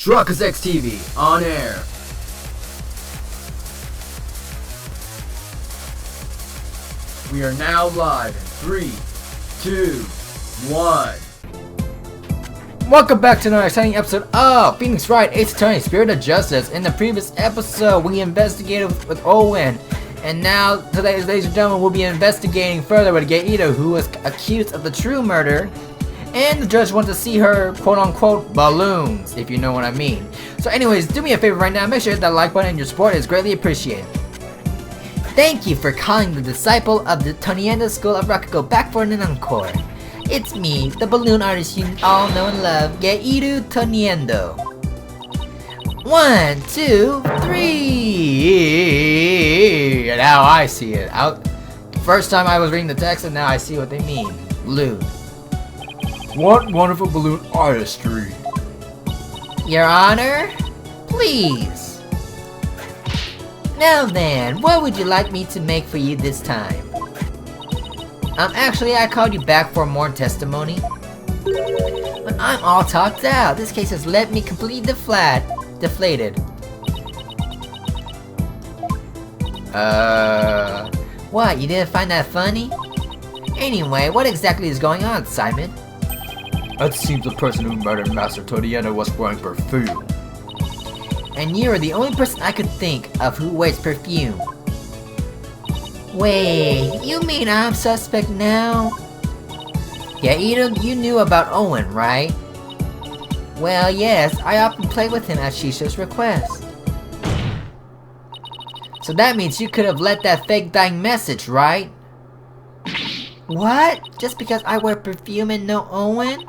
Truckers X TV on air. We are now live in 3, 2, 1. Welcome back to another exciting episode of Phoenix Wright, Ace Attorney, Spirit of Justice. In the previous episode, we investigated with Owen. And now, today, ladies and gentlemen, we'll be investigating further with Gaito, who was accused of the true murder. And the judge wants to see her, quote-unquote, balloons, if you know what I mean. So anyways, do me a favor right now, make sure to hit that like button, and your support is greatly appreciated. Thank you for calling the disciple of the Toniendo School of Rakugo back for an encore. It's me, the balloon artist you all know and love, Gaito Toniendo. 1, 2, 3. Now I see it. First time I was reading the text, and now I see what they mean. Balloon. What wonderful balloon artistry. Your Honor, please. Now then, what would you like me to make for you this time? Actually, I called you back for more testimony. But I'm all talked out. This case has left me completely deflated. What, you didn't find that funny? Anyway, what exactly is going on, Simon? It seems the person who murdered Master Toniendo was wearing perfume. And you are the only person I could think of who wears perfume. Wait, you mean I'm suspect now? Yeah, you knew about Owen, right? Well, yes, I often play with him at Shisha's request. So that means you could have let that fake dying message, right? What? Just because I wear perfume and know Owen?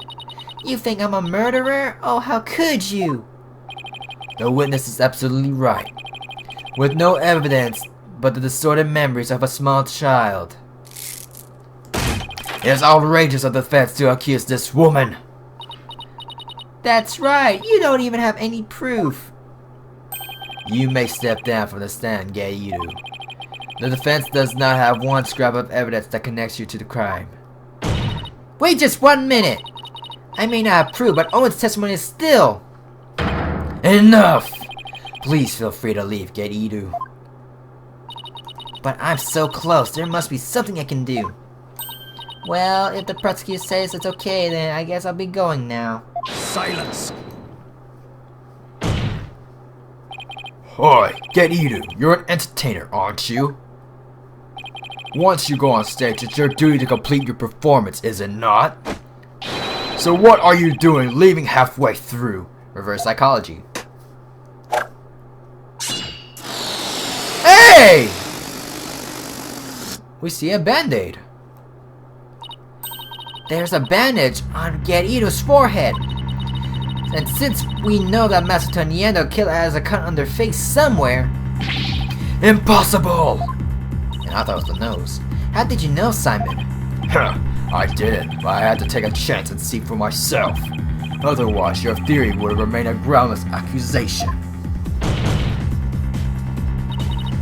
You think I'm a murderer? Oh, how could you? The witness is absolutely right. With no evidence but the distorted memories of a small child. It is outrageous of the defense to accuse this woman. That's right, you don't even have any proof. You may step down from the stand, Gaito. The defense does not have one scrap of evidence that connects you to the crime. Wait just 1 minute! I may not have proof, but Owen's testimony is still... Enough! Please feel free to leave, Gaito. But I'm so close, there must be something I can do. Well, if the prosecutor says it's okay, then I guess I'll be going now. Silence! Oi, Gaito, you're an entertainer, aren't you? Once you go on stage, it's your duty to complete your performance, is it not? So what are you doing leaving halfway through? Reverse psychology. Hey! We see a band-aid. There's a bandage on Gaito's forehead. And since we know that Master Toniendo killer has a cut on their face somewhere... Impossible! And I thought it was the nose. How did you know, Simon? Huh, I didn't, but I had to take a chance and see for myself. Otherwise, your theory would remain a groundless accusation.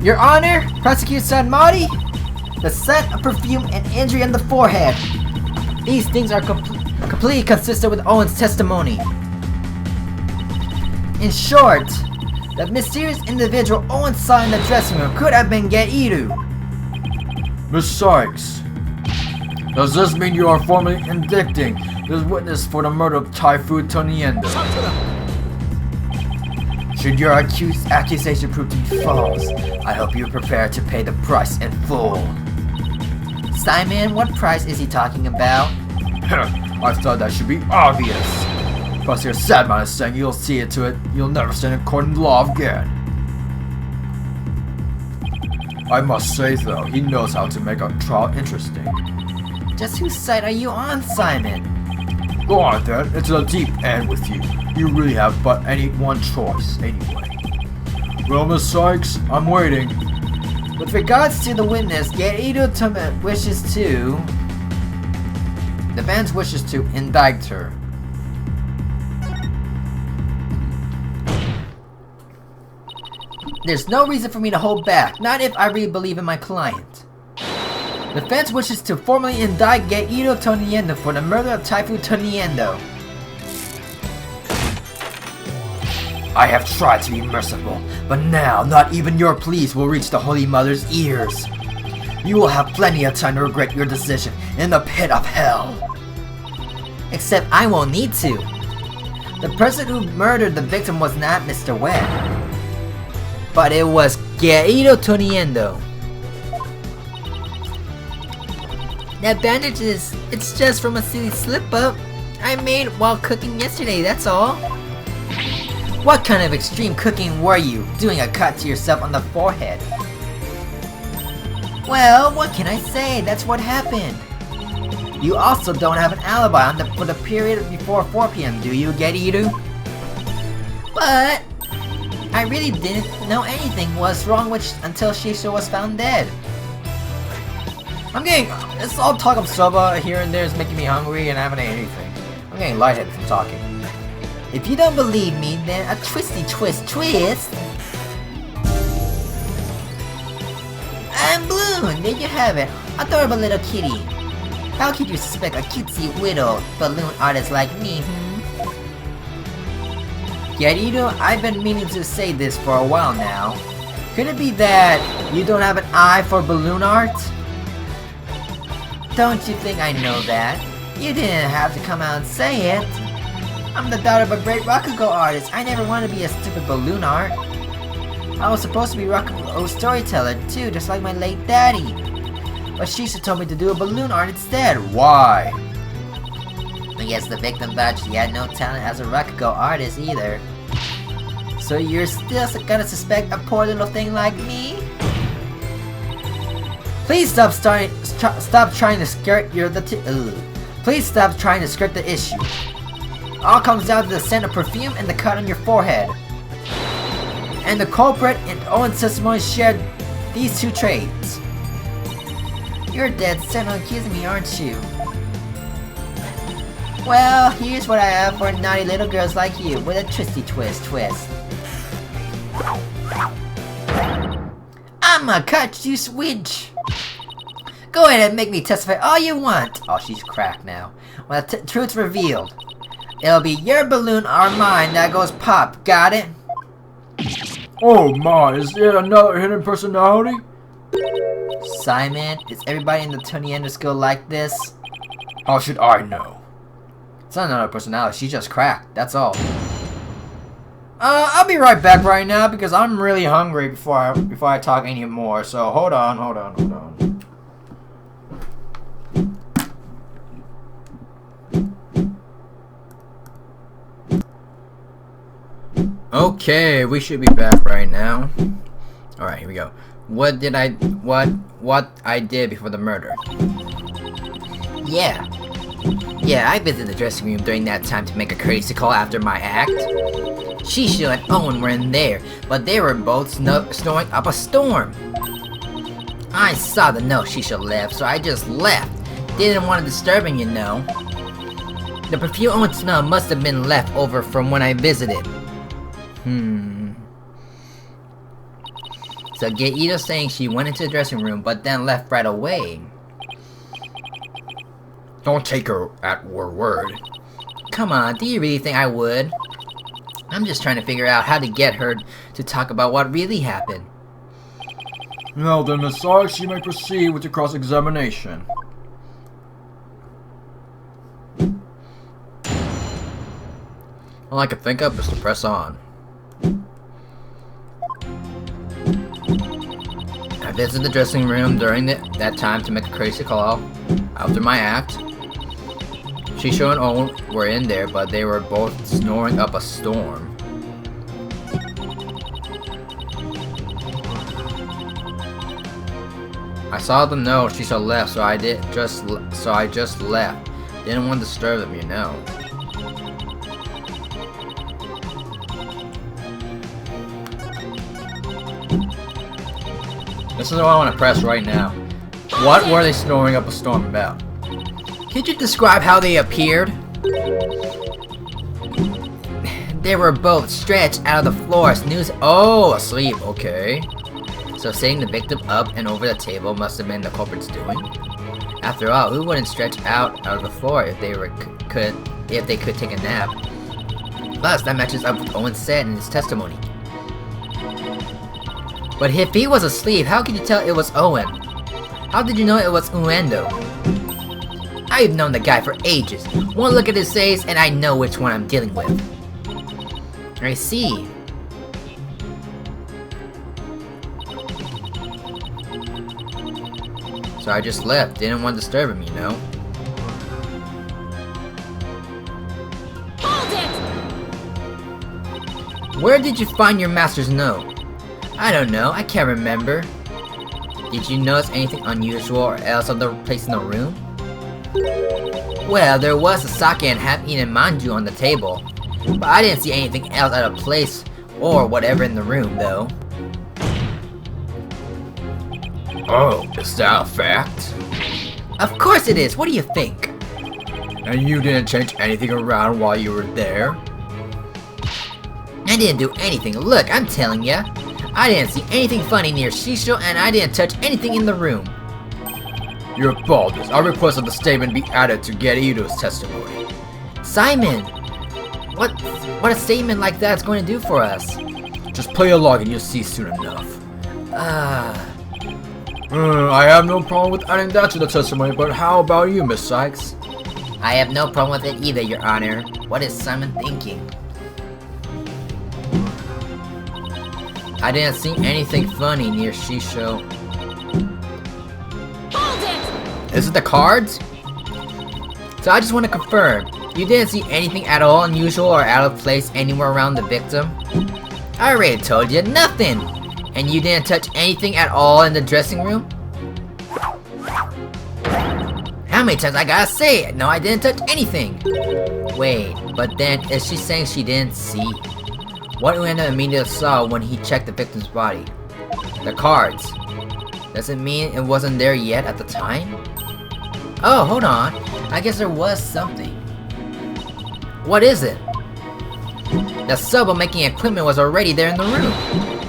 Your Honor, Prosecutor Sanmari, the scent of perfume and injury on the forehead. These things are completely consistent with Owen's testimony. In short, the mysterious individual Owen saw in the dressing room could have been Gaito. Miss Sykes, does this mean you are formally indicting this witness for the murder of Taifu Toniendo? Should your accusation prove to be false, I hope you are prepared to pay the price in full. Simon, what price is he talking about? I thought that should be obvious. Plus your sad man is saying you'll see it to it you'll never stand in court in law again. I must say though, he knows how to make a trial interesting. Just whose side are you on, Simon? Go on then, it's a deep end with you. You really have but one choice, anyway. Well, Miss Sykes, I'm waiting. With regards to the witness, Gaito wishes to... The defense wishes to indict her. There's no reason for me to hold back, not if I really believe in my client. The defense wishes to formally indict Gaito Toniendo for the murder of Taifu Toniendo. I have tried to be merciful, but now not even your pleas will reach the Holy Mother's ears. You will have plenty of time to regret your decision in the pit of hell. Except I won't need to. The person who murdered the victim was not Mr. Webb, but it was Querido Toniendo. That bandages, it's just from a silly slip-up I made while cooking yesterday, that's all. What kind of extreme cooking were you, doing a cut to yourself on the forehead? Well, what can I say? That's what happened. You also don't have an alibi for the period before 4 p.m., do you, Geriru? But I really didn't know anything was wrong until Shisha was found dead. This all talk of soba here and there is making me hungry and I haven't ate anything. I'm getting lightheaded from talking. If you don't believe me, then a twisty twist. I'm Bloom, there you have it. Adorable little kitty. How could you suspect a cutesy widow balloon artist like me, Geriru, I've been meaning to say this for a while now. Could it be that you don't have an eye for balloon art? Don't you think I know that? You didn't have to come out and say it. I'm the daughter of a great Rakugo artist. I never wanted to be a stupid balloon art. I was supposed to be Rakugo storyteller too, just like my late daddy. But Shisha told me to do a balloon art instead. Why? I guess the victim thought she had no talent as a Rakugo artist either. So you're still gonna suspect a poor little thing like me? Please stop trying to skirt Please stop trying to skirt the issue. All comes down to the scent of perfume and the cut on your forehead. And the culprit and Owen's testimony shared these two traits. You're dead set on accusing me, aren't you? Well, here's what I have for naughty little girls like you, with a twisty twist. I'ma cut you, switch. Go ahead and make me testify all you want. Oh, she's cracked now. When the truth's revealed, it'll be your balloon or mine that goes pop. Got it? Oh my, is there another hidden personality? Simon, is everybody in the Toniendo school like this? How should I know? It's not another personality, she's just cracked, that's all. I'll be right back right now because I'm really hungry before I talk any more, so hold on. Okay, we should be back right now. Alright, here we go. What I did before the murder. Yeah, I visited the dressing room during that time to make a courtesy call after my act. Shisha and Owen were in there, but they were both snoring up a storm. I saw the note Shisha left, so I just left. Didn't want to disturb him, you know. The perfume Owen smelled must have been left over from when I visited. So Geido saying she went into the dressing room but then left right away. Don't take her at her word. Come on, do you really think I would? I'm just trying to figure out how to get her to talk about what really happened. Well then, Miss Sarge, you may proceed with your cross-examination. All I can think of is to press on. I visited the dressing room during that time to make a crazy call after my act. Shisho and Owen were in there, but they were both snoring up a storm. I saw them know Shisho left, so I just left. Didn't want to disturb them, you know. This is what I want to press right now. What were they snoring up a storm about? Could you describe how they appeared? They were both stretched out of the floor, asleep, okay. So setting the victim up and over the table must have been the culprit's doing. After all, who wouldn't stretch out of the floor if they could take a nap? Plus, that matches up with what Owen said in his testimony. But if he was asleep, how could you tell it was Owen? How did you know it was Uendo? I've known the guy for ages. One look at his face and I know which one I'm dealing with. I see. So I just left, didn't want to disturb him, you know? Hold it! Where did you find your master's note? I don't know, I can't remember. Did you notice anything unusual or else of the place in the room? Well, there was a sake and half-eaten manju on the table, but I didn't see anything else out of place or whatever in the room, though. Oh, is that a fact? Of course it is, what do you think? And you didn't change anything around while you were there? I didn't do anything, look, I'm telling ya. I didn't see anything funny near Shisho and I didn't touch anything in the room. You're baldness. I request that the statement be added to Ito's testimony. Simon! What a statement like that's going to do for us? Just play along and you'll see soon enough. I have no problem with adding that to the testimony, but how about you, Miss Sykes? I have no problem with it either, Your Honor. What is Simon thinking? I didn't see anything funny near Shisho. Hold it! Is it the cards? So I just want to confirm, you didn't see anything at all unusual or out of place anywhere around the victim? I already told you, nothing! And you didn't touch anything at all in the dressing room? How many times I gotta say it? No, I didn't touch anything! Wait, but then is she saying she didn't see? What Ueno immediately saw when he checked the victim's body? The cards. Does it mean it wasn't there yet at the time? Oh, hold on. I guess there was something. What is it? The sobo-making equipment was already there in the room.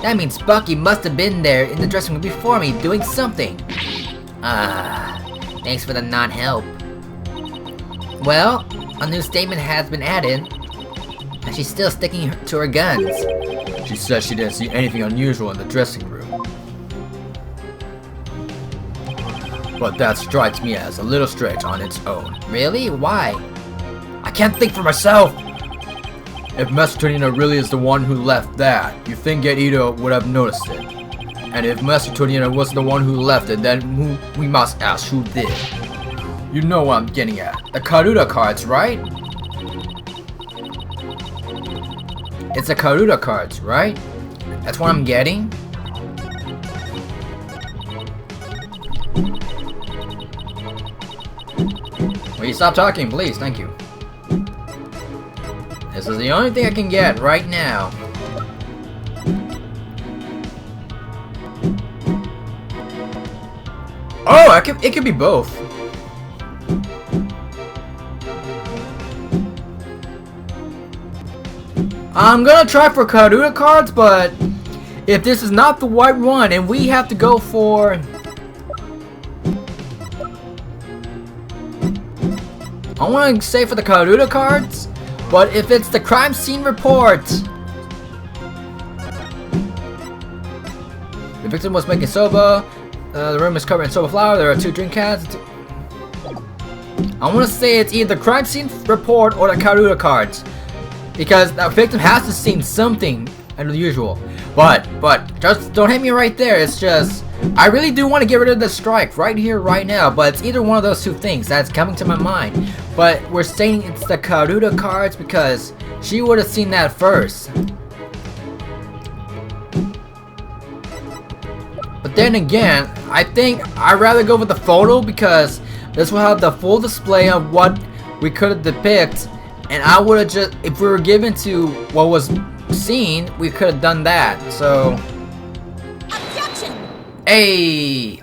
That means Bucky must have been there in the dressing room before me doing something. Thanks for the non-help. Well, a new statement has been added. And she's still sticking to her guns. She said she didn't see anything unusual in the dressing room. But that strikes me as a little strange on its own. Really? Why? I can't think for myself! If Master Torino really is the one who left that, you think Ito would have noticed it. And if Master Torino was the one who left it, then we must ask who did. You know what I'm getting at. The Karuta cards, right? It's the Karuta cards, right? That's what I'm getting? Will you stop talking, please? Thank you. This is the only thing I can get right now. Oh, it could be both. I'm gonna try for Karuta cards, but if this is not the white one and we have to go for... I want to say for the Karuta cards, but if it's the crime scene report... The victim was making soba, the room is covered in soba flour, there are 2 drink cans... I want to say it's either the crime scene report or the Karuta cards. Because the victim has to have seen something unusual. But, just don't hit me right there. It's just, I really do want to get rid of the strike right here, right now. But it's either one of those 2 things that's coming to my mind. But we're saying it's the Karuta cards because she would have seen that first. But then again, I think I'd rather go with the photo because this will have the full display of what we could have depicted. And I would have just, if we were given to what was seen, we could have done that, so... Objection! Hey!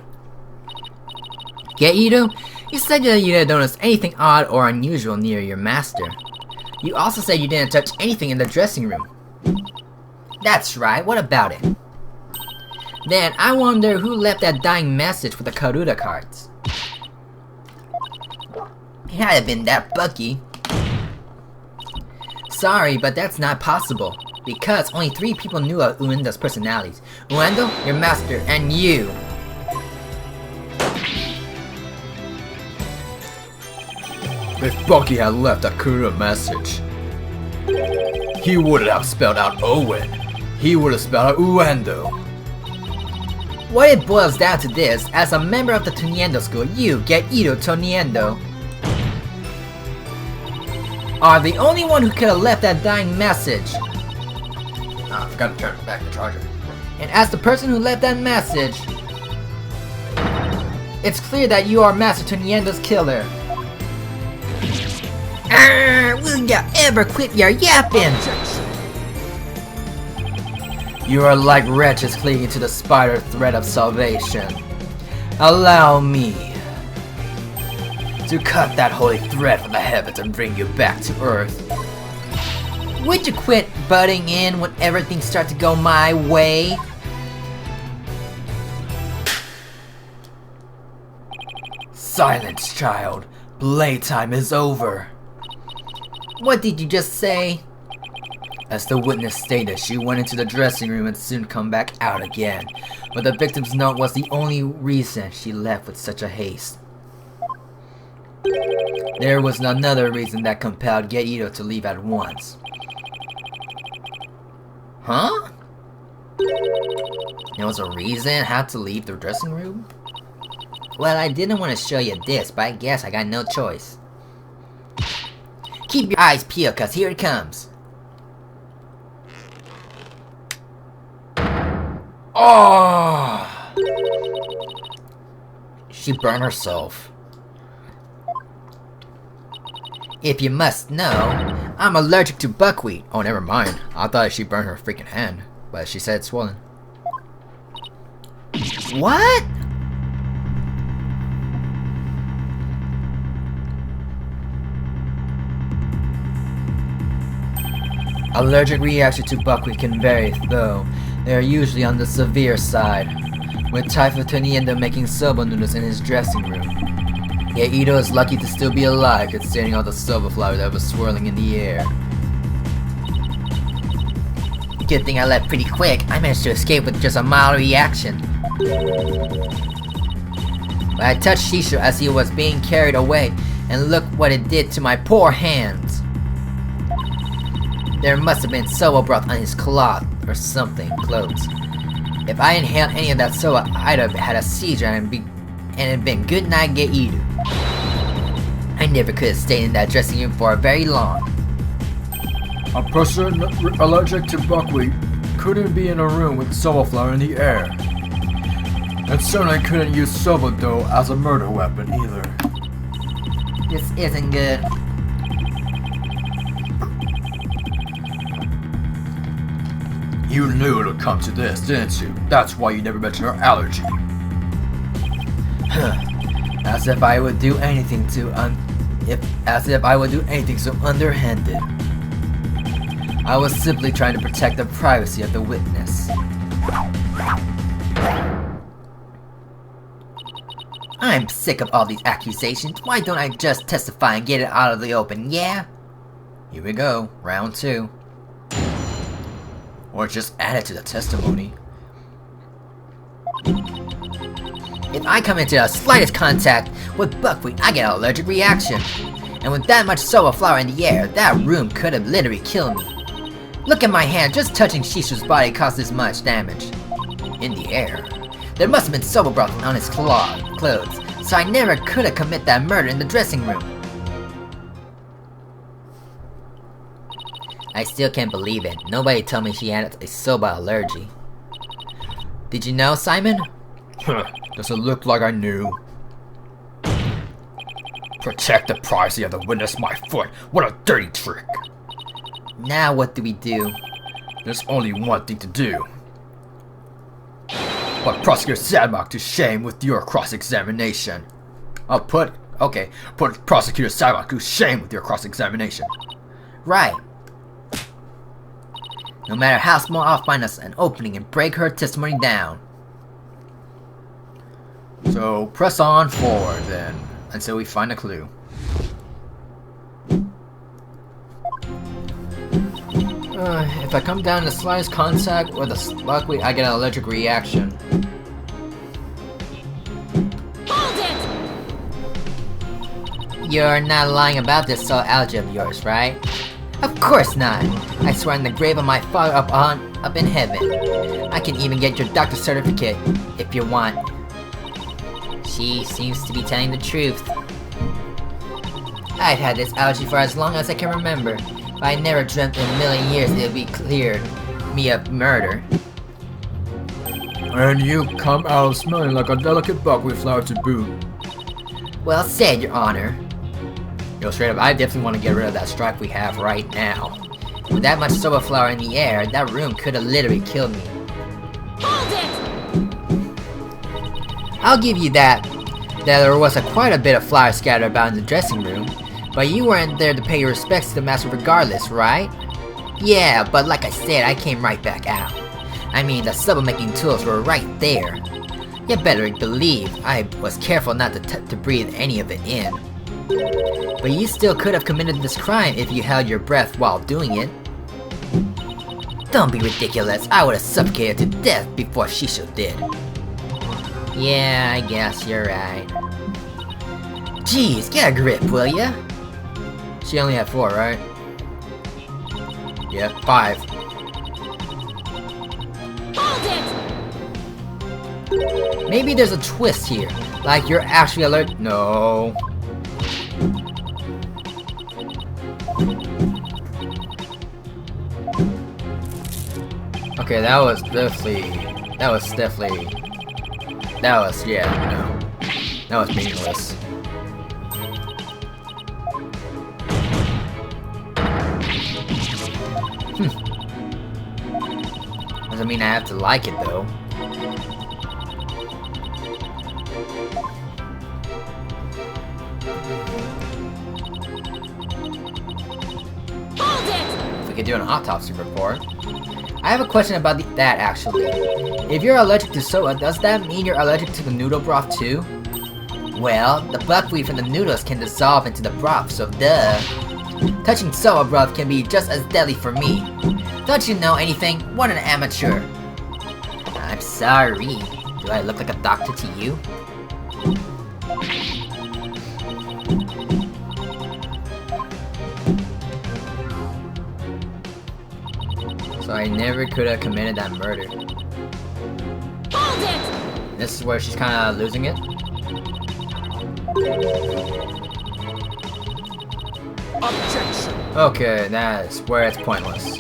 Yeah, Ito? You said that you didn't notice anything odd or unusual near your master. You also said you didn't touch anything in the dressing room. That's right, what about it? Then, I wonder who left that dying message with the Karuta cards. It had to have been that Bucky. sorry, but that's not possible. Because only 3 people knew of Uendo's personalities. Uendo, your master, and you. If Bucky had left a clear message, he wouldn't have spelled out Owen. He would have spelled out Uendo. What it boils down to this, as a member of the Toniendo school, you, Get Ito Toniendo, are the only one who could have left that dying message. I forgot to turn back the charger. And as the person who left that message, it's clear that you are Master Toniendo's killer. Will you ever quit your yapping? You are like wretches clinging to the spider thread of salvation. Allow me to cut that holy thread from the heavens and bring you back to earth. Would you quit butting in when everything starts to go my way? Silence, child. Playtime is over. What did you just say? As the witness stated, she went into the dressing room and soon come back out again. But the victim's note was the only reason she left with such a haste. There was another reason that compelled Geito to leave at once. Huh? There was a reason how to leave the dressing room? Well, I didn't want to show you this, but I guess I got no choice. Keep your eyes peeled, cause here it comes. Oh! She burned herself. If you must know, I'm allergic to buckwheat. Oh, never mind. I thought she burned her freaking hand, but she said it's swollen. What? Allergic reaction to buckwheat can vary, though they are usually on the severe side, with Typhoon Toniendo making soba noodles in his dressing room. Yet Ito is lucky to still be alive, considering all the soba flour that was swirling in the air. Good thing I left pretty quick. I managed to escape with just a mild reaction. But I touched Shisho as he was being carried away, and look what it did to my poor hands. There must have been soba broth on his cloth or something, clothes. If I inhaled any of that soba, I'd have had a seizure and it'd been good night Geiru. I never could have stayed in that dressing room for very long. A person allergic to buckwheat couldn't be in a room with soba flour in the air. And certainly couldn't use soba dough as a murder weapon either. This isn't good. You knew it would come to this, didn't you? That's why you never mentioned her allergy. As if I would do anything so underhanded. I was simply trying to protect the privacy of the witness. I'm sick of all these accusations. Why don't I just testify and get it out of the open, yeah? Here we go, round 2. Or just add it to the testimony. If I come into the slightest contact with buckwheat, I get an allergic reaction. And with that much soba flour in the air, that room could have literally killed me. Look at my hand, just touching Shishu's body caused this much damage. In the air. There must have been soba broth on his clothes, so I never could have committed that murder in the dressing room. I still can't believe it. Nobody told me she had a soba allergy. Did you know, Simon? Does it look like I knew? Protect the privacy of the witness, my foot. What a dirty trick. Now what do we do? There's only one thing to do. Put Prosecutor Sadmark to shame with your cross-examination. Put Prosecutor Sadmark to shame with your cross-examination. Right. No matter how small, I'll find us an opening and break her testimony down. So press on forward then, until we find a clue. If I come down in the slightest contact with a buckwheat, I get an allergic reaction. Hold it! You're not lying about this soul allergy of yours, right? Of course not! I swear on the grave of my father up in heaven. I can even get your doctor's certificate, if you want. She seems to be telling the truth. I've had this allergy for as long as I can remember, but I never dreamt in a million years it would be cleared me of murder. And you come out smelling like a delicate buckwheat flower to boot. Well said, Your Honor. Yo, straight up, I definitely want to get rid of that stripe we have right now. With that much soba flour in the air, that room could have literally killed me. Hold it! I'll give you that there was quite a bit of flour scattered about in the dressing room, but you weren't there to pay your respects to the master regardless, right? Yeah, but like I said, I came right back out. I mean, the soba making tools were right there. You better believe I was careful not to breathe any of it in. But you still could have committed this crime if you held your breath while doing it. Don't be ridiculous, I would have suffocated to death before Shisho did. Yeah, I guess you're right. Jeez, get a grip, will ya? She only had 4, right? Yep, 5. Hold it! Maybe there's a twist here. Like you're actually alert. No. Okay, that was definitely, yeah, no. That was meaningless. Doesn't mean I have to like it, though. Hold it! If we could do an autopsy report. I have a question about that, actually. If you're allergic to soba, does that mean you're allergic to the noodle broth, too? Well, the buckwheat from the noodles can dissolve into the broth, so duh. Touching soba broth can be just as deadly for me. Don't you know anything? What an amateur. I'm sorry. Do I look like a doctor to you? So I never could have committed that murder. Hold it! This is where she's kinda losing it. Objection! Okay, that's where it's pointless.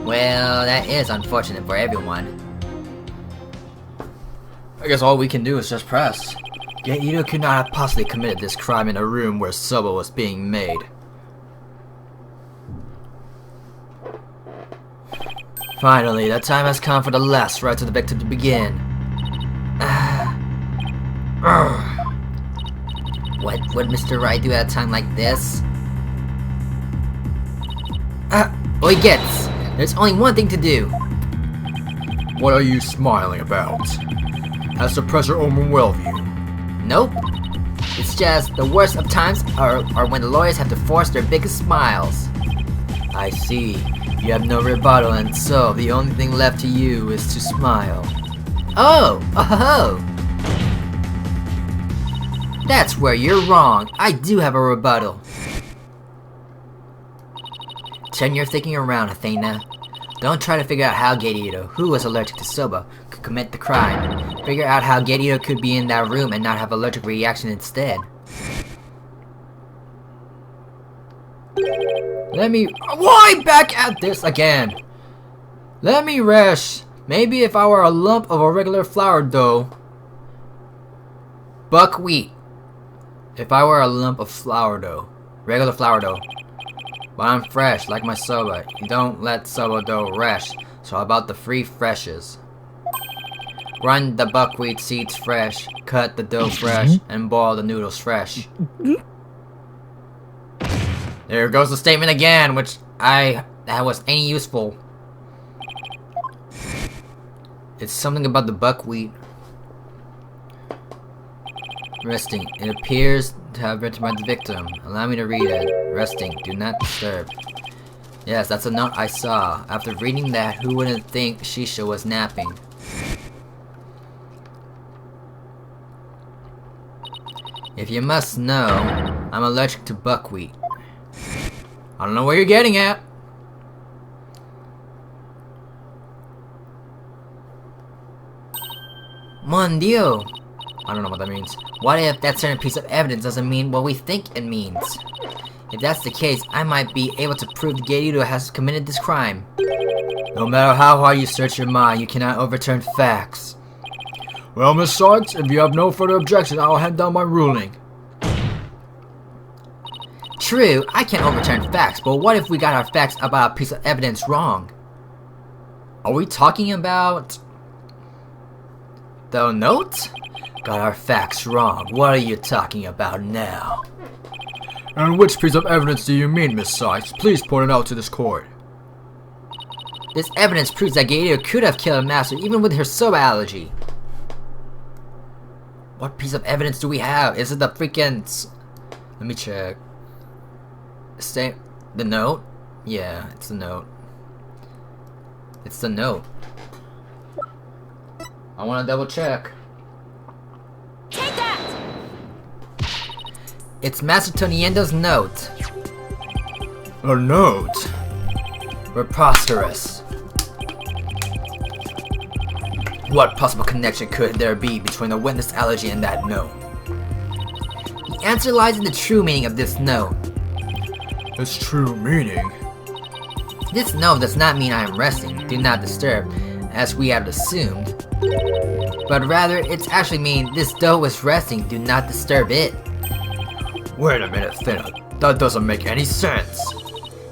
Well, that is unfortunate for everyone. I guess all we can do is just press. Yet Ito could not have possibly committed this crime in a room where soba was being made. Finally, the time has come for the last rites of the victim to begin. What would Mr. Wright do at a time like this? Oh, he gets! There's only one thing to do. What are you smiling about? Has the pressure overwhelmed you? Nope. It's just the worst of times are when the lawyers have to force their biggest smiles. I see. You have no rebuttal, and so the only thing left to you is to smile. Oh! Oh! That's where you're wrong. I do have a rebuttal. Turn your thinking around, Athena. Don't try to figure out how Geto, who was allergic to soba, could commit the crime. Figure out how Geto could be in that room and not have allergic reaction instead. Why back at this again? Let me rest. Maybe if I were a lump of a regular flour dough. Buckwheat. If I were a lump of flour dough. Regular flour dough. But I'm fresh, like my soba. You don't let soba dough rest. So how about the free freshes? Grind the buckwheat seeds fresh, cut the dough fresh, and boil the noodles fresh. There goes the statement again, which that was any useful. It's something about the buckwheat. Resting. It appears to have been written by the victim. Allow me to read it. Resting. Do not disturb. Yes, that's a note I saw. After reading that, who wouldn't think Shisha was napping? If you must know, I'm allergic to buckwheat. I don't know where you're getting at. Mon Dio! I don't know what that means. What if that certain piece of evidence doesn't mean what we think it means? If that's the case, I might be able to prove Gerudo has committed this crime. No matter how hard you search your mind, you cannot overturn facts. Well, Miss Sykes, if you have no further objection, I'll hand down my ruling. True, I can't overturn facts, but what if we got our facts about a piece of evidence wrong? Are we talking about the note? Got our facts wrong. What are you talking about now? And which piece of evidence do you mean, Miss Sykes? Please point it out to this court. This evidence proves that Gerudo could have killed Master even with her soba allergy. What piece of evidence do we have? Is it the freaking... Let me check. The note? Yeah, it's the note. It's the note. I want to double check. Take that! It's Master Toniendo's note. A note? Preposterous. What possible connection could there be between the witness allergy and that note? The answer lies in the true meaning of this note. Its true meaning? This note does not mean I am resting, do not disturb, as we had assumed. But rather, it's actually mean this dough is resting, do not disturb it. Wait a minute, Thinna. That doesn't make any sense.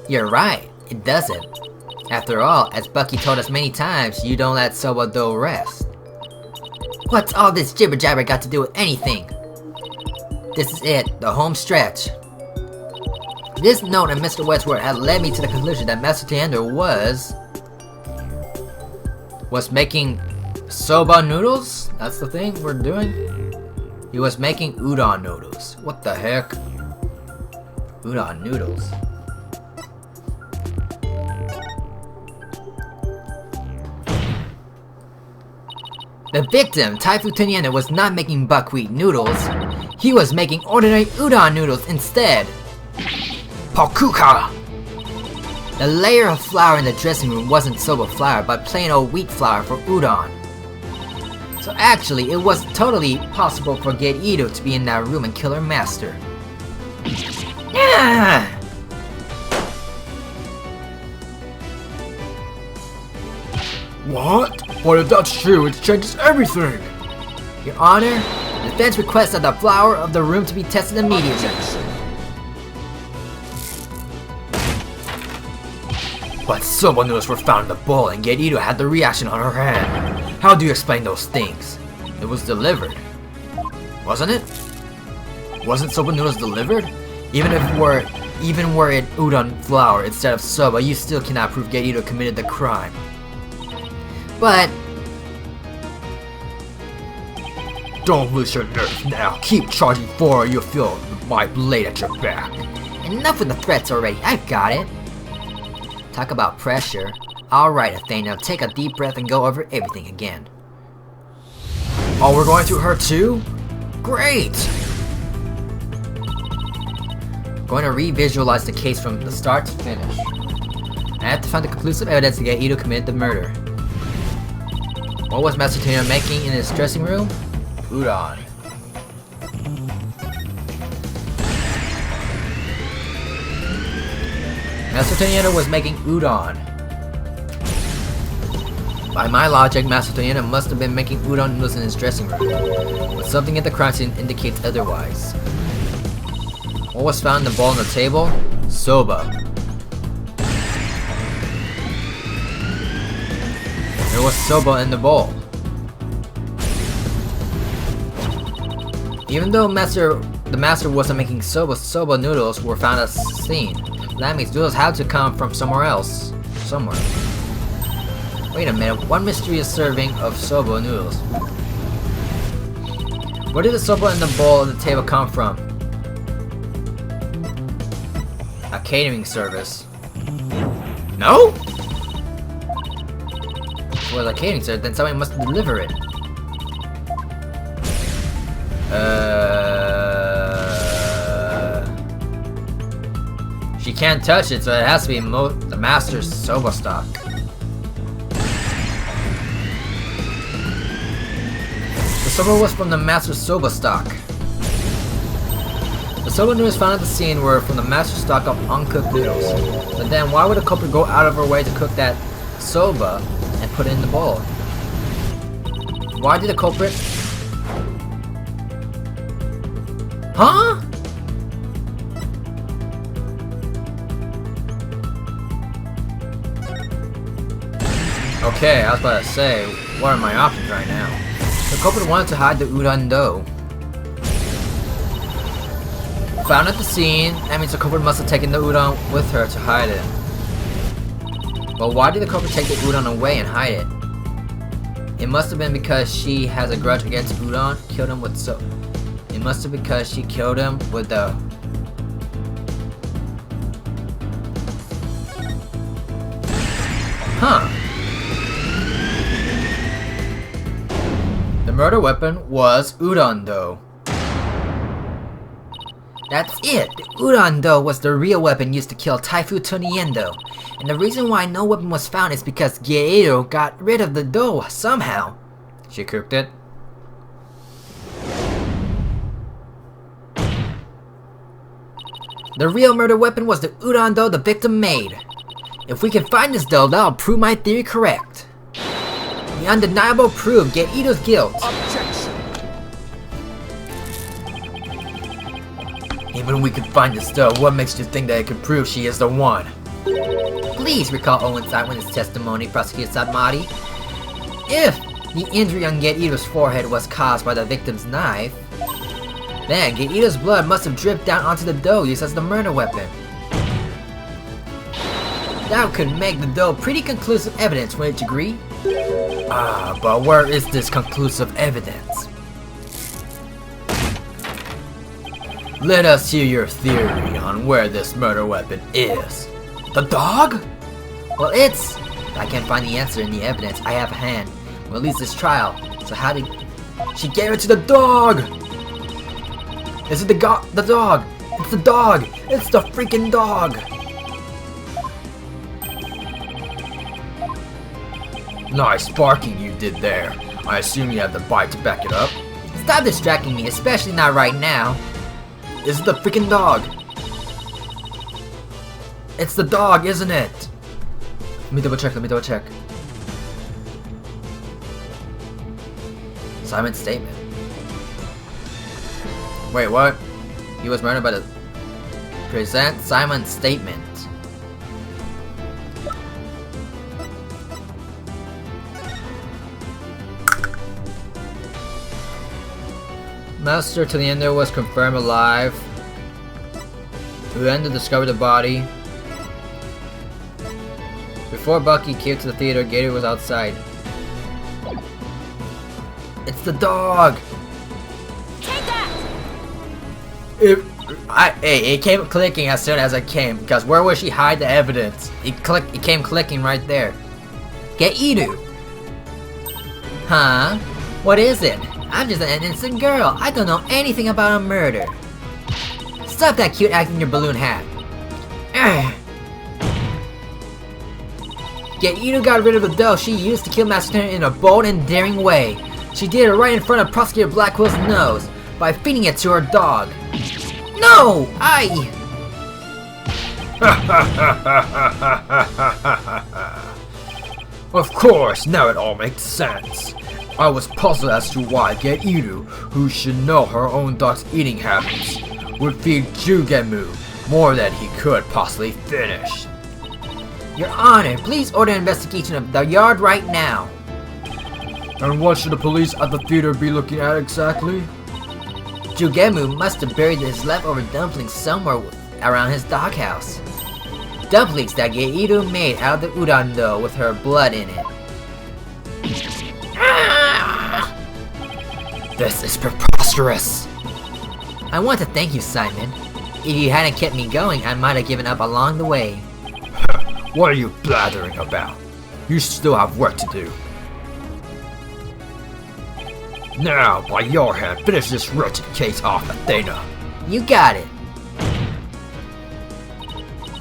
You're right, it doesn't. After all, as Bucky told us many times, you don't let soba dough rest. What's all this jibber jabber got to do with anything? This is it, the home stretch. This note and Mr. Westward had led me to the conclusion that Master Toniendo was making soba noodles? That's the thing we're doing? He was making udon noodles. What the heck? Udon noodles. The victim, Taifu Toniendo, was not making buckwheat noodles. He was making ordinary udon noodles instead. Pakuka! The layer of flour in the dressing room wasn't soba flour, but plain old wheat flour for udon. So actually, it was totally possible for Gerudo to be in that room and kill her master. Yeah! What? But if that's true, it changes everything! Your Honor, the defense requests that the flour of the room to be tested immediately. But soba noodles were found in the bowl and Gerudo had the reaction on her hand. How do you explain those things? It was delivered. Wasn't it? Wasn't soba noodles delivered? Even were it udon flour instead of soba, you still cannot prove Gerudo committed the crime. But don't lose your nerve now. Keep charging forward or you'll feel my blade at your back. Enough with the threats already, I've got it. Talk about pressure. Alright, Athena, take a deep breath and go over everything again. Oh, we're going through her too? Great! I'm going to re-visualize the case from the start to finish. I have to find the conclusive evidence that Gerudo committed the murder. What was Master Toniendo making in his dressing room? Udon. Master Toniendo was making udon. By my logic, Master Toniendo must have been making udon noodles in his dressing room, but something at the crime scene indicates otherwise. What was found in the bowl on the table? Soba. There was soba in the bowl. Even though Master the master wasn't making soba noodles were found at the scene. That means noodles had to come from somewhere else. Somewhere. Wait a minute, one mysterious serving of soba noodles. Where did the soba in the bowl of the table come from? A catering service. No? Well, a catering service, then somebody must deliver it. She can't touch it, so it has to be the master's soba stock. The soba was from the master's soba stock. The soba noodles found at the scene were from the master's stock of uncooked noodles. But then why would a culprit go out of her way to cook that soba and put it in the bowl? Why did the culprit... Huh? Okay, I was about to say, what are my options right now? The culprit wanted to hide the udon dough. Found at the scene, that means the culprit must have taken the udon with her to hide it. But why did the culprit take the udon away and hide it? It must have been because she has a grudge against udon, killed him with It must have been because she killed him with the... Huh. The murder weapon was udon dough. That's it! The udon dough was the real weapon used to kill Taifu Toniendo. And the reason why no weapon was found is because Geiro got rid of the dough somehow. She cooked it. The real murder weapon was the udon dough the victim made. If we can find this dough, that'll prove my theory correct. The undeniable proof Geito's guilt. Objection! Even if we could find this dough, what makes you think that it could prove she is the one? Please recall Owen's eyewitness testimony, Prosecutor Satmati. If the injury on Geito's forehead was caused by the victim's knife, then Geito's blood must have dripped down onto the dough used as the murder weapon. That could make the dough pretty conclusive evidence, wouldn't you agree? But where is this conclusive evidence? Let us hear your theory on where this murder weapon is. The dog? Well, I can't find the answer in the evidence I have at hand. Well, at least this trial. So how did... She gave it to the dog! Is it the dog? It's the dog! It's the freaking dog! Nice barking you did there. I assume you have the bite to back it up. Stop distracting me, especially not right now. Is it the freaking dog? It's the dog, isn't it? Let me double check. Simon's statement. Wait, what? He was murdered by the... Present Simon's statement. Master Toniendo was confirmed alive. Uendo discovered the body. Before Bucky came to the theater, Gator was outside. It's the dog! Take that! It came clicking as soon as I came, because where would she hide the evidence? It came clicking right there. Get Idu! Huh? What is it? I'm just an innocent girl. I don't know anything about a murder. Stop that cute act in your balloon hat. Idu got rid of the dough she used to kill Master Turner in a bold and daring way. She did it right in front of Prosecutor Blackwell's nose by feeding it to her dog. No! Of course, now it all makes sense. I was puzzled as to why Geiru, who should know her own dog's eating habits, would feed Jugemu more than he could possibly finish. Your Honor, please order an investigation of the yard right now. And what should the police at the theater be looking at exactly? Jugemu must have buried his leftover dumplings somewhere around his doghouse. Dumplings that Geiru made out of the udon dough with her blood in it. This is preposterous. I want to thank you, Simon. If you hadn't kept me going, I might have given up along the way. What are you blathering about? You still have work to do. Now, by your hand, finish this wretched case off, Athena. You got it.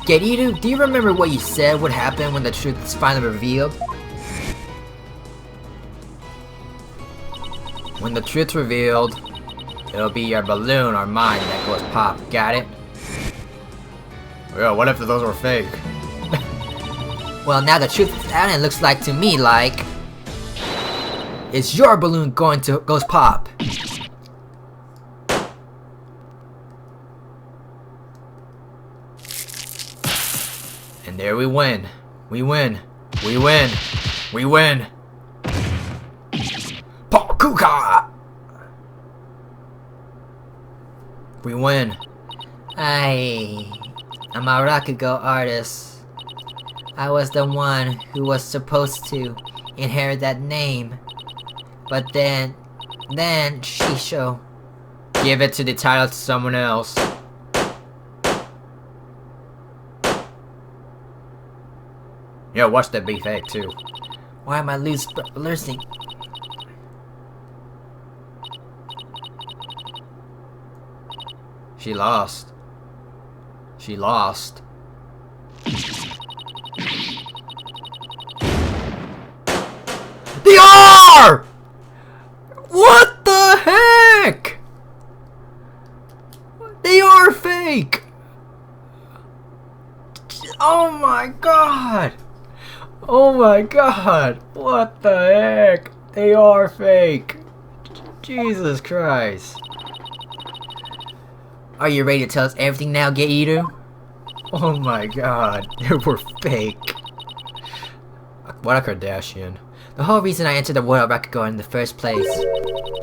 Geiru, do you remember what you said would happen when the truth is finally revealed? When the truth's revealed, it'll be your balloon or mine that goes pop. Got it? Yeah, what if those were fake? Well, now the truth is out and it looks like to me like it's your balloon goes pop. And there we win. We win. We win. We win. Pakuka! We win. I'm a Rakugo artist. I was the one who was supposed to inherit that name. But then Shisho. Give it to the title to someone else. Yeah, watch that be fake too. Why am I losing? She lost. She lost. They are! What the heck? They are fake! Oh my god! Oh my god! What the heck? They are fake! Jesus Christ. Are you ready to tell us everything now, Geiru? Oh my god, they were fake. What a Kardashian. The whole reason I entered the world of Rakugo in the first place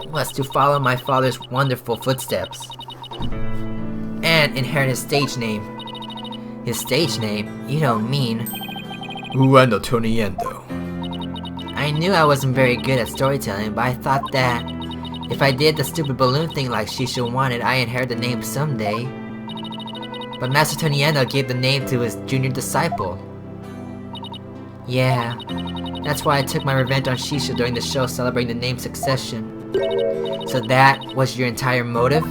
was to follow my father's wonderful footsteps and inherit his stage name. His stage name? You don't mean... Uendo Toniendo. I knew I wasn't very good at storytelling, but I thought that if I did the stupid balloon thing like Shisho wanted, I inherit the name someday. But Master Toniendo gave the name to his junior disciple. Yeah, that's why I took my revenge on Shisho during the show celebrating the name succession. So that was your entire motive?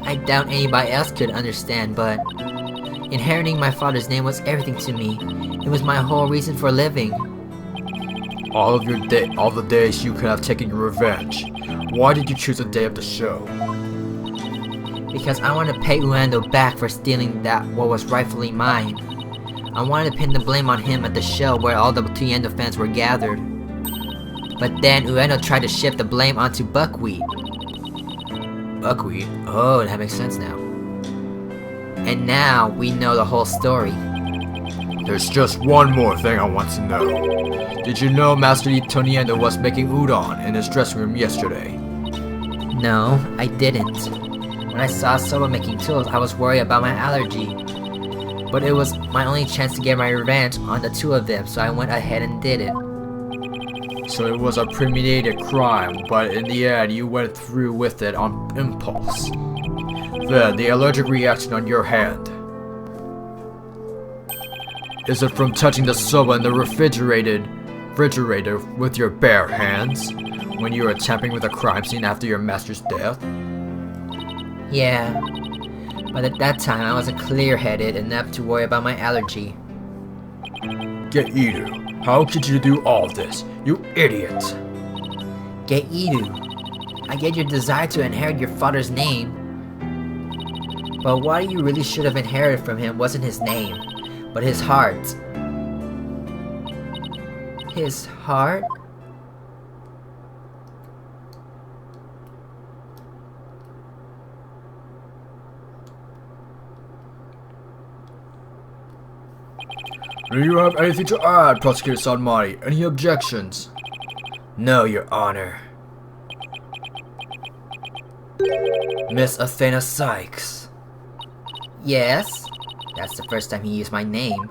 I doubt anybody else could understand, but inheriting my father's name was everything to me. It was my whole reason for living. All the days you could have taken your revenge. Why did you choose the day of the show? Because I wanted to pay Uendo back for stealing what was rightfully mine. I wanted to pin the blame on him at the show where all the Uendo fans were gathered. But then Uendo tried to shift the blame onto Buckwheat. Buckwheat? Oh, that makes sense now. And now we know the whole story. There's just one more thing I want to know. Did you know Master Toniendo was making udon in his dressing room yesterday? No, I didn't. When I saw Soba making tools, I was worried about my allergy. But it was my only chance to get my revenge on the two of them, so I went ahead and did it. So it was a premeditated crime, but in the end you went through with it on impulse. Then, the allergic reaction on your hand. Is it from touching the soba in the refrigerator with your bare hands? When you were tampering with a crime scene after your master's death? Yeah, but at that time I wasn't clear-headed enough to worry about my allergy. Geiru, how could you do all this? You idiot! Geiru, I get your desire to inherit your father's name. But what you really should have inherited from him wasn't his name, but his heart. His heart? Do you have anything to add, Prosecutor Sanmari? Any objections? No, Your Honor. Miss Athena Sykes. Yes? That's the first time he used my name.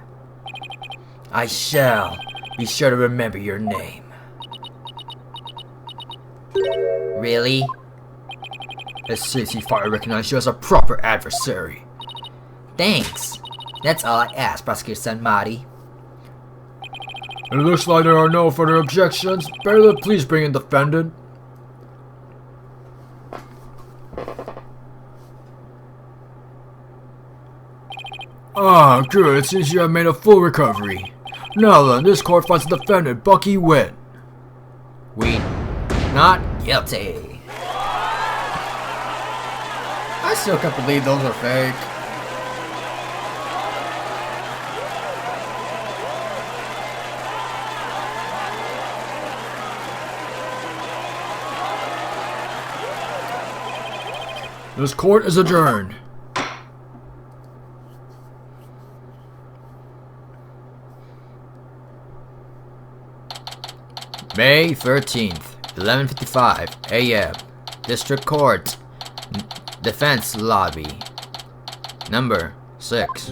I shall. Be sure to remember your name. Really? As soon as I recognize you as a proper adversary. Thanks. That's all I ask, Prosecutor Son Marty. It looks like there are no further objections. Bailiff, please bring in defendant. Ah, good. It seems you have made a full recovery. Now then, this court finds the defendant, Bucky Witt. We not guilty. I still can't believe those are fake. This court is adjourned. May 13th, 11:55 a.m. District Court, Defense Lobby, number 6.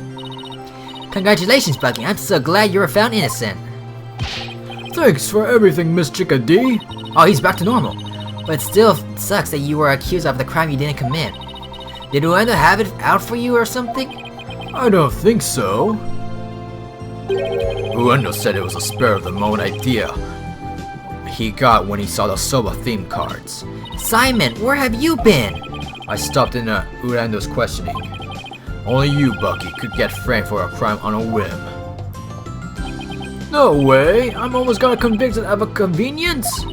Congratulations, Bucky. I'm so glad you were found innocent. Thanks for everything, Miss Chickadee. Oh, he's back to normal. But it still sucks that you were accused of the crime you didn't commit. Did Uendo have it out for you or something? I don't think so. Uendo said it was a spur of the moment idea he got when he saw the Soba theme cards. Simon, where have you been? I stopped in Uendo's questioning. Only you, Bucky, could get framed for a crime on a whim. No way! I'm almost got convicted of a convenience!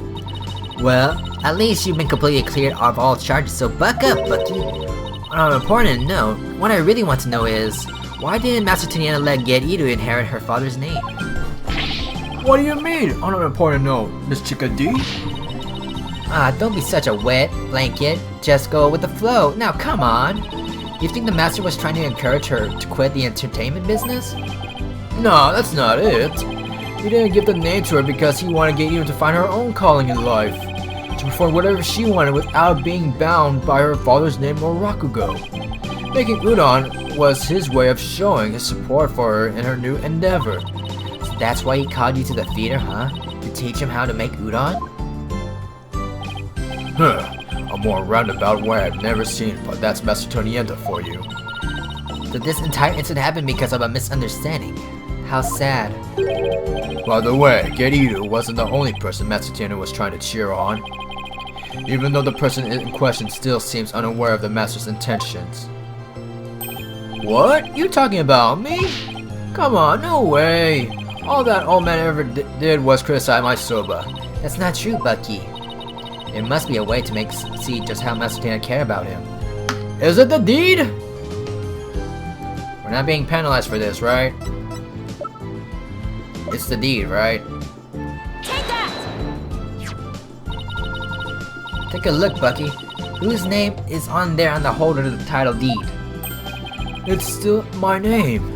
Well, at least you've been completely cleared of all charges, so buck up, Bucky. On an important note, what I really want to know is, why didn't Master Teniana let Get-Iru inherit her father's name? What do you mean, on an important note, Miss Chickadee? Ah, don't be such a wet blanket. Just go with the flow. Now, come on. You think the master was trying to encourage her to quit the entertainment business? No, that's not it. He didn't give the name to her because he wanted Get-Iru to find her own calling in life, to perform whatever she wanted without being bound by her father's name or Rakugo. Making udon was his way of showing his support for her in her new endeavor. So that's why he called you to the theater, huh? To teach him how to make udon? Huh. A more roundabout way I've never seen, but that's Master Tonienta for you. So this entire incident happened because of a misunderstanding. How sad. By the way, Get-Iru wasn't the only person Master Tonienta was trying to cheer on. Even though the person in question still seems unaware of the Master's intentions. What? You talking about me? Come on, no way. All that old man ever did was criticize my soba. That's not true, Bucky. There must be a way to see just how Master Tenienta cared about him. Is it the deed? We're not being penalized for this, right? It's the deed, right? Take that! Take a look, Bucky. Whose name is on there on the holder of the title deed? It's still my name.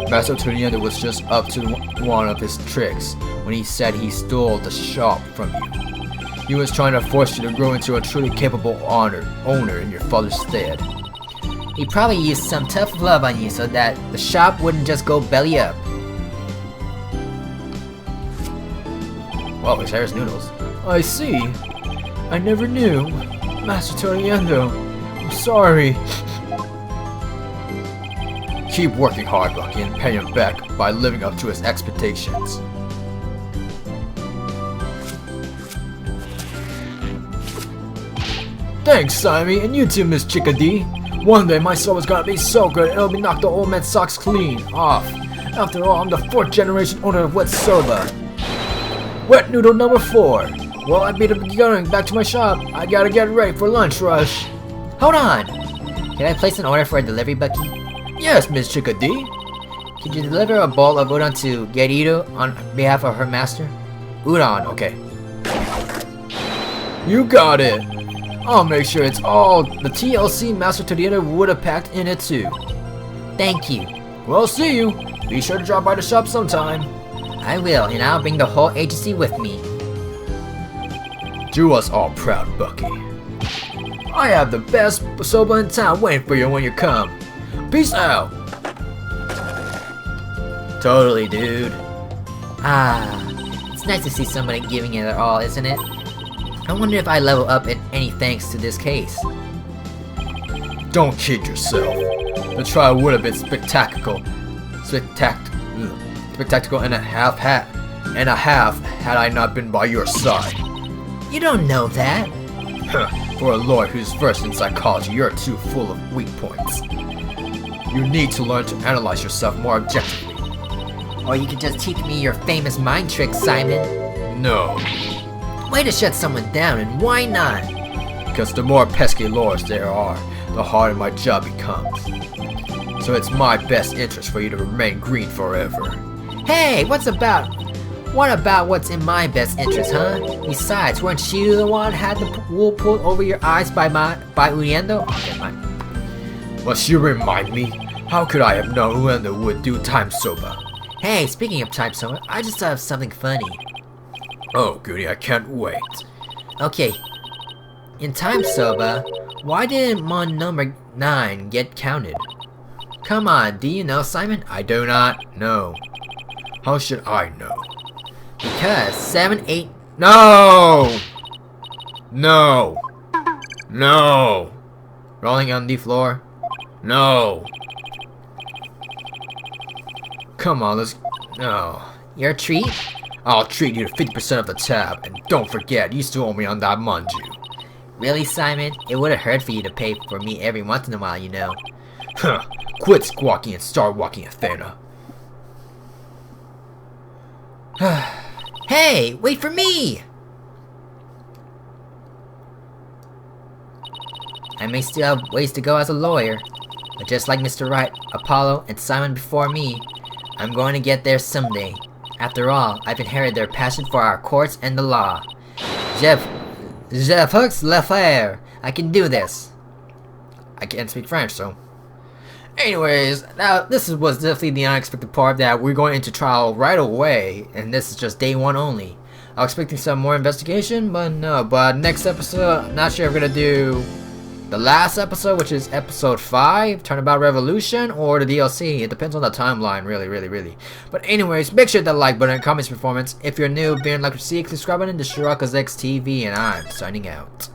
Master Tonienta was just up to one of his tricks when he said he stole the shop from you. He was trying to force you to grow into a truly capable owner in your father's stead. He probably used some tough love on you so that the shop wouldn't just go belly up. Well, his hair's noodles. I see. I never knew. Master Tonienta, I'm sorry. Keep working hard, Bucky, and pay him back by living up to his expectations. Thanks, Simon, and you too, Miss Chickadee. One day my soul is gonna be so good it'll be knocked the old man's socks clean off. After all, I'm the 4th generation owner of wet soba. Wet noodle number 4. Well, I better be going back to my shop. I gotta get ready for lunch rush. Hold on! Can I place an order for a delivery, Bucky? Yes, Miss Chickadee. Could you deliver a bowl of udon to Get-Iru on behalf of her master? Udon, okay. You got it. I'll make sure it's all the TLC Master Tonienta would have packed in it too. Thank you. Well, see you. Be sure to drop by the shop sometime. I will, and I'll bring the whole agency with me. Do us all proud, Bucky. I have the best soba in town waiting for you when you come. Peace out. Totally, dude. Ah, it's nice to see somebody giving it their all, isn't it? I wonder if I level up in any thanks to this case. Don't kid yourself. The trial would have been spectacular and a half had I not been by your side. You don't know that. For a lawyer who's versed in psychology, you're too full of weak points. You need to learn to analyze yourself more objectively. Or you could just teach me your famous mind trick, Simon. No, Way to shut someone down, and why not? because the more pesky lawyers there are, the harder my job becomes. So it's my best interest for you to remain green forever. Hey, what about what's in my best interest, huh? Besides, weren't you the one had the wool pulled over your eyes by Uriendo? Okay, fine. Must you remind me? How could I have known Uendo would do time soba? Hey, speaking of time sober, I just thought of something funny. Oh, goody, I can't wait. Okay, in time soba, why didn't mon number 9 get counted? Come on, do you know, Simon? I do not know. How should I know? Because 7, 8... No! No! No! Rolling on the floor. No! Come on, let's... No. Your treat? I'll treat you to 50% of the tab, and don't forget, you still owe me on that manju. Really, Simon? It would have hurt for you to pay for me every once in a while, you know. Huh. Quit squawking and start walking, Athena. Hey, wait for me! I may still have ways to go as a lawyer, but just like Mr. Wright, Apollo, and Simon before me, I'm going to get there someday. After all, I've inherited their passion for our courts and the law. Je Hux le faire. I can do this. I can't speak French, so... Anyways, now this was definitely the unexpected part that we're going into trial right away, and this is just day 1 only. I was expecting some more investigation, but no. But next episode, I'm not sure if we're gonna do the last episode, which is episode 5, Turnabout Revolution, or the DLC. It depends on the timeline, really. But anyways, make sure to like button and comments performance. If you're new, being like to see, subscribe button to Shiraka's X TV, and I'm signing out.